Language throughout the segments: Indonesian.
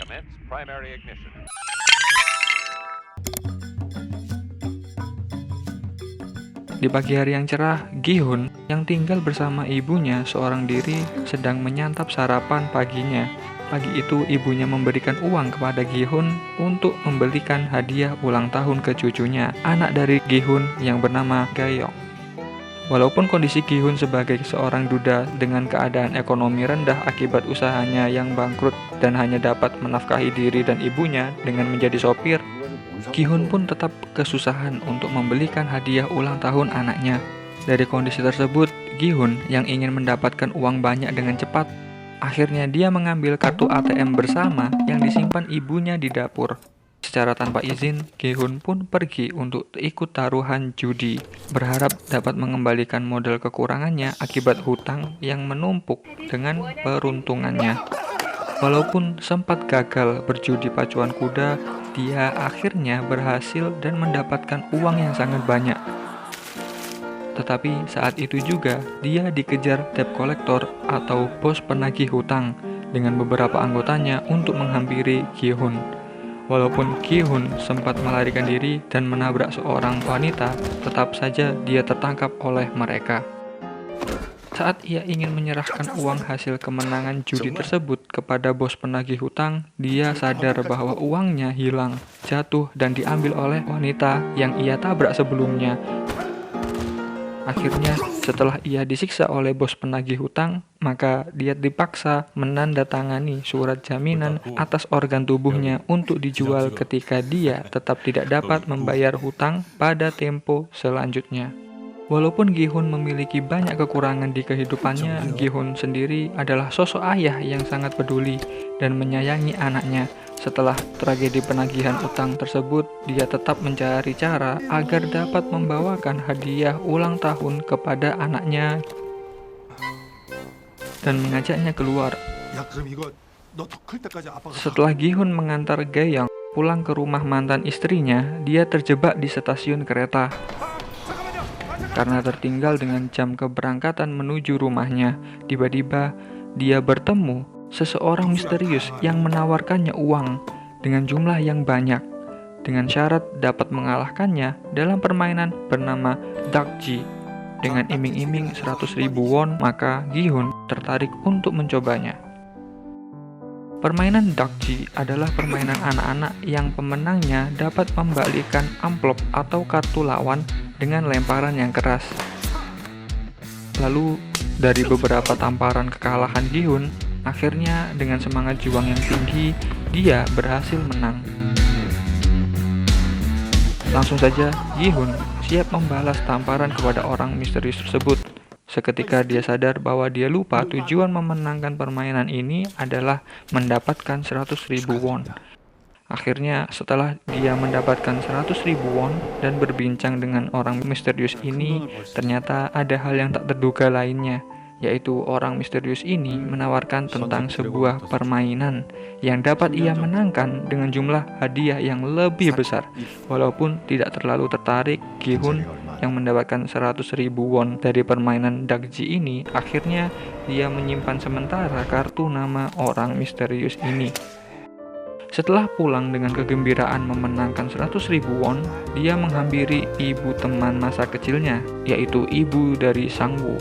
Commence primary ignition. Di pagi hari yang cerah, Gi-hun yang tinggal bersama ibunya seorang diri sedang menyantap sarapan paginya. Pagi itu ibunya memberikan uang kepada Gi-hun untuk membelikan hadiah ulang tahun ke cucunya, anak dari Gi-hun yang bernama Ga-yeong. Walaupun kondisi Gi-hun sebagai seorang duda dengan keadaan ekonomi rendah akibat usahanya yang bangkrut dan hanya dapat menafkahi diri dan ibunya dengan menjadi sopir, Gi-hun pun tetap kesusahan untuk membelikan hadiah ulang tahun anaknya. Dari kondisi tersebut, Gi-hun yang ingin mendapatkan uang banyak dengan cepat, akhirnya dia mengambil kartu ATM bersama yang disimpan ibunya di dapur. Secara tanpa izin, Gi-hun pun pergi untuk ikut taruhan judi, berharap dapat mengembalikan modal kekurangannya akibat hutang yang menumpuk dengan peruntungannya. Walaupun sempat gagal berjudi pacuan kuda, dia akhirnya berhasil dan mendapatkan uang yang sangat banyak. Tetapi saat itu juga dia dikejar debt collector atau bos penagih hutang dengan beberapa anggotanya untuk menghampiri Gi-hun. Walaupun Gi-hun sempat melarikan diri dan menabrak seorang wanita, tetap saja dia tertangkap oleh mereka. Saat ia ingin menyerahkan uang hasil kemenangan judi tersebut kepada bos penagih hutang, dia sadar bahwa uangnya hilang, jatuh, dan diambil oleh wanita yang ia tabrak sebelumnya. Akhirnya, setelah ia disiksa oleh bos penagih hutang, maka dia dipaksa menandatangani surat jaminan atas organ tubuhnya untuk dijual ketika dia tetap tidak dapat membayar hutang pada tempo selanjutnya. Walaupun Gi-hun memiliki banyak kekurangan di kehidupannya, Gi-hun sendiri adalah sosok ayah yang sangat peduli dan menyayangi anaknya. Setelah tragedi penagihan utang tersebut, dia tetap mencari cara agar dapat membawakan hadiah ulang tahun kepada anaknya dan mengajaknya keluar. Setelah Gi-hun mengantar Ga-yeong pulang ke rumah mantan istrinya, dia terjebak di stasiun kereta. Karena tertinggal dengan jam keberangkatan menuju rumahnya, tiba-tiba dia bertemu seseorang misterius yang menawarkannya uang dengan jumlah yang banyak, dengan syarat dapat mengalahkannya dalam permainan bernama Dakji. Dengan iming-iming 100.000 won, maka Gi-hun tertarik untuk mencobanya. Permainan Dakji adalah permainan anak-anak yang pemenangnya dapat membalikkan amplop atau kartu lawan dengan lemparan yang keras. Lalu, dari beberapa tamparan kekalahan Gi-hun, akhirnya dengan semangat juang yang tinggi, dia berhasil menang. Langsung saja, Gi-hun siap membalas tamparan kepada orang misterius tersebut. Seketika dia sadar bahwa dia lupa tujuan memenangkan permainan ini adalah mendapatkan 100.000 won. Akhirnya setelah dia mendapatkan 100.000 won dan berbincang dengan orang misterius ini, ternyata ada hal yang tak terduga lainnya, yaitu orang misterius ini menawarkan tentang sebuah permainan yang dapat ia menangkan dengan jumlah hadiah yang lebih besar. Walaupun tidak terlalu tertarik, Gi-hun yang mendapatkan 100.000 won dari permainan Dakji ini, akhirnya dia menyimpan sementara kartu nama orang misterius ini. Setelah pulang dengan kegembiraan memenangkan 100.000 won, dia menghampiri ibu teman masa kecilnya, yaitu ibu dari Sang-woo,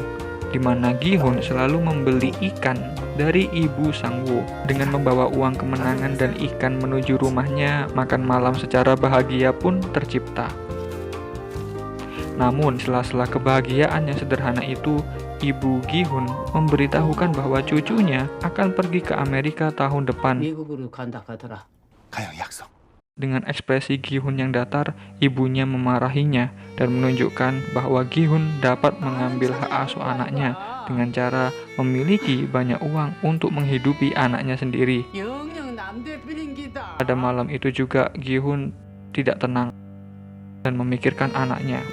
di mana Gi-hun selalu membeli ikan dari ibu Sang-woo. Dengan membawa uang kemenangan dan ikan menuju rumahnya, makan malam secara bahagia pun tercipta. Namun, sela-sela kebahagiaan yang sederhana itu, ibu Gi-hun memberitahukan bahwa cucunya akan pergi ke Amerika tahun depan. Dengan ekspresi Gi-hun yang datar, ibunya memarahinya dan menunjukkan bahwa Gi-hun dapat mengambil hak asuh anaknya dengan cara memiliki banyak uang untuk menghidupi anaknya sendiri. Pada malam itu juga Gi-hun tidak tenang dan memikirkan anaknya.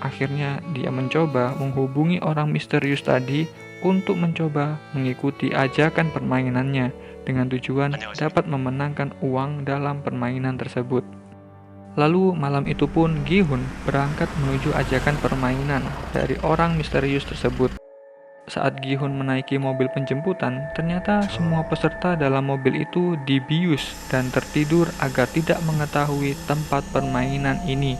Akhirnya dia mencoba menghubungi orang misterius tadi untuk mencoba mengikuti ajakan permainannya dengan tujuan dapat memenangkan uang dalam permainan tersebut. Lalu malam itu pun Gi-hun berangkat menuju ajakan permainan dari orang misterius tersebut. Saat Gi-hun menaiki mobil penjemputan, ternyata semua peserta dalam mobil itu dibius dan tertidur agar tidak mengetahui tempat permainan ini.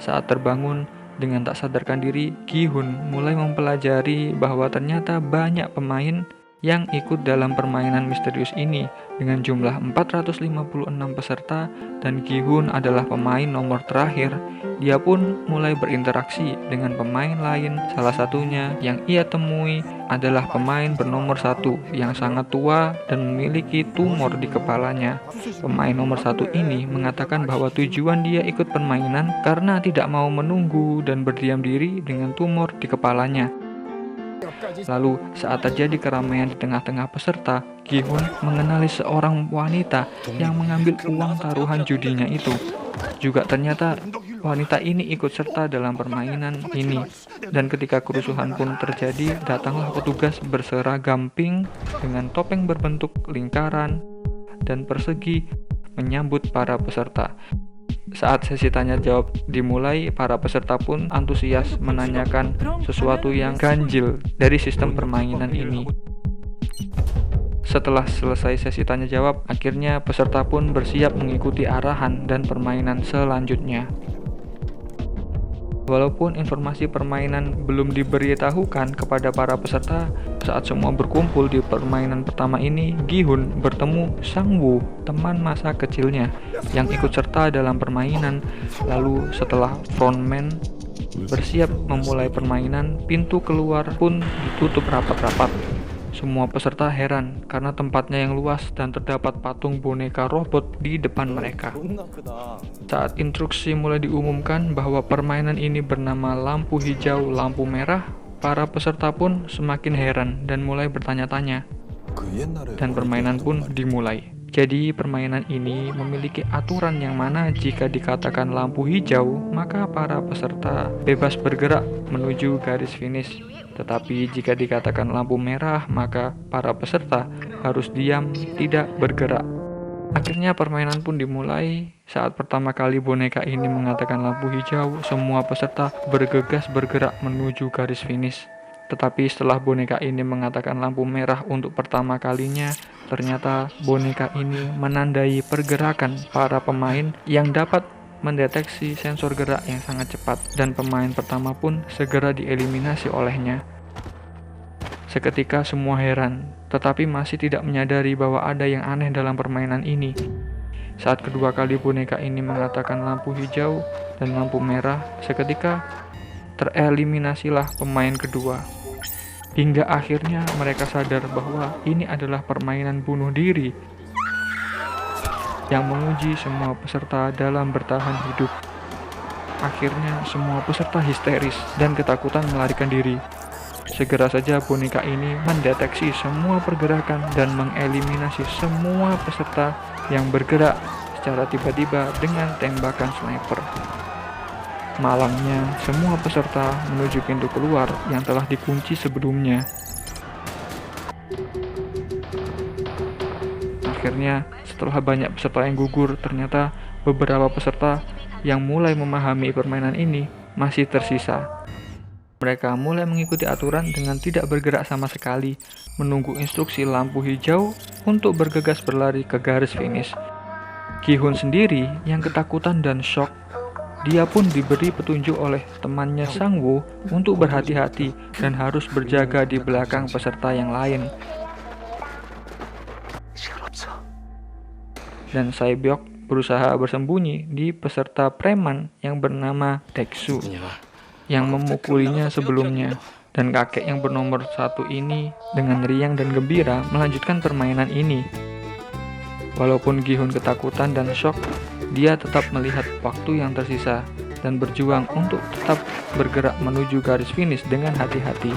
Saat terbangun, dengan tak sadarkan diri, Gi-hun mulai mempelajari bahwa ternyata banyak pemain yang ikut dalam permainan misterius ini dengan jumlah 456 peserta, dan Gi-hun adalah pemain nomor terakhir. Dia pun mulai berinteraksi dengan pemain lain. Salah satunya yang ia temui adalah pemain bernomor 1 yang sangat tua dan memiliki tumor di kepalanya. Pemain nomor 1 ini mengatakan bahwa tujuan dia ikut permainan karena tidak mau menunggu dan berdiam diri dengan tumor di kepalanya. Lalu, saat terjadi keramaian di tengah-tengah peserta, Gi-hun mengenali seorang wanita yang mengambil uang taruhan judinya itu. Juga ternyata wanita ini ikut serta dalam permainan ini. Dan ketika kerusuhan pun terjadi, datanglah petugas berseragam pink dengan topeng berbentuk lingkaran dan persegi menyambut para peserta. Saat sesi tanya jawab dimulai, para peserta pun antusias menanyakan sesuatu yang ganjil dari sistem permainan ini. Setelah selesai sesi tanya jawab, akhirnya peserta pun bersiap mengikuti arahan dan permainan selanjutnya. Walaupun informasi permainan belum diberitahukan kepada para peserta, saat semua berkumpul di permainan pertama ini, Gi-hun bertemu Sang-woo, teman masa kecilnya, yang ikut serta dalam permainan. Lalu setelah frontman bersiap memulai permainan, pintu keluar pun ditutup rapat-rapat. Semua peserta heran karena tempatnya yang luas dan terdapat patung boneka robot di depan mereka. Saat instruksi mulai diumumkan bahwa permainan ini bernama lampu hijau, lampu merah, para peserta pun semakin heran dan mulai bertanya-tanya. Dan permainan pun dimulai. Jadi permainan ini memiliki aturan yang mana jika dikatakan lampu hijau, maka para peserta bebas bergerak menuju garis finish. Tetapi jika dikatakan lampu merah, maka para peserta harus diam, tidak bergerak. Akhirnya permainan pun dimulai. Saat pertama kali boneka ini mengatakan lampu hijau, semua peserta bergegas bergerak menuju garis finish. Tetapi setelah boneka ini mengatakan lampu merah untuk pertama kalinya, ternyata boneka ini menandai pergerakan para pemain yang dapat mendeteksi sensor gerak yang sangat cepat, dan pemain pertama pun segera dieliminasi olehnya. Seketika semua heran, tetapi masih tidak menyadari bahwa ada yang aneh dalam permainan ini. Saat kedua kali boneka ini mengatakan lampu hijau dan lampu merah, seketika tereliminasilah pemain kedua. Hingga akhirnya mereka sadar bahwa ini adalah permainan bunuh diri yang menguji semua peserta dalam bertahan hidup. Akhirnya semua peserta histeris dan ketakutan melarikan diri. Segera saja boneka ini mendeteksi semua pergerakan dan mengeliminasi semua peserta yang bergerak secara tiba-tiba dengan tembakan sniper. Malangnya, semua peserta menuju pintu keluar yang telah dikunci sebelumnya. Akhirnya, setelah banyak peserta yang gugur, ternyata beberapa peserta yang mulai memahami permainan ini masih tersisa. Mereka mulai mengikuti aturan dengan tidak bergerak sama sekali, menunggu instruksi lampu hijau untuk bergegas berlari ke garis finish. Gi-hun sendiri yang ketakutan dan shock. Dia pun diberi petunjuk oleh temannya Sang-woo untuk berhati-hati dan harus berjaga di belakang peserta yang lain. Dan Sae-byok berusaha bersembunyi di peserta preman yang bernama Taek-soo yang memukulinya sebelumnya. Dan kakek yang bernomor 1 ini dengan riang dan gembira melanjutkan permainan ini. Walaupun Gi-hun ketakutan dan shock, dia tetap melihat waktu yang tersisa dan berjuang untuk tetap bergerak menuju garis finish dengan hati-hati.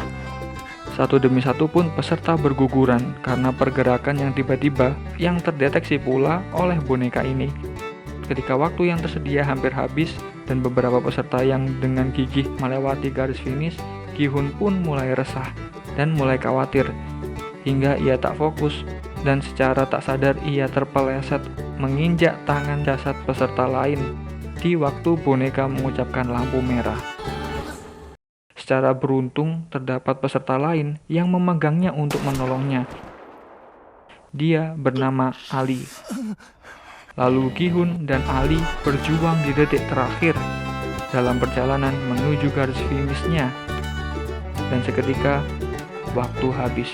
Satu demi satu pun peserta berguguran karena pergerakan yang tiba-tiba yang terdeteksi pula oleh boneka ini. Ketika waktu yang tersedia hampir habis dan beberapa peserta yang dengan gigih melewati garis finish, Gi-hun pun mulai resah dan mulai khawatir hingga ia tak fokus dan secara tak sadar ia terpeleset menginjak tangan jasad peserta lain di waktu boneka mengucapkan lampu merah. secara beruntung terdapat peserta lain yang memegangnya untuk menolongnya. Dia bernama Ali. Lalu Gi-hun dan Ali berjuang di detik terakhir dalam perjalanan menuju garis finishnya. Dan seketika waktu habis.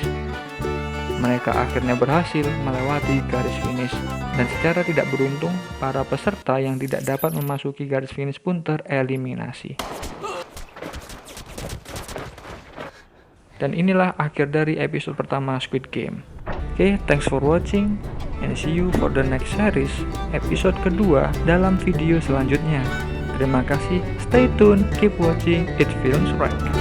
Mereka akhirnya berhasil melewati garis finish. Dan secara tidak beruntung, para peserta yang tidak dapat memasuki garis finish pun tereliminasi. Dan inilah akhir dari episode pertama Squid Game. Oke, thanks for watching and see you for the next series, episode kedua dalam video selanjutnya. Terima kasih, stay tune, keep watching, it feels right.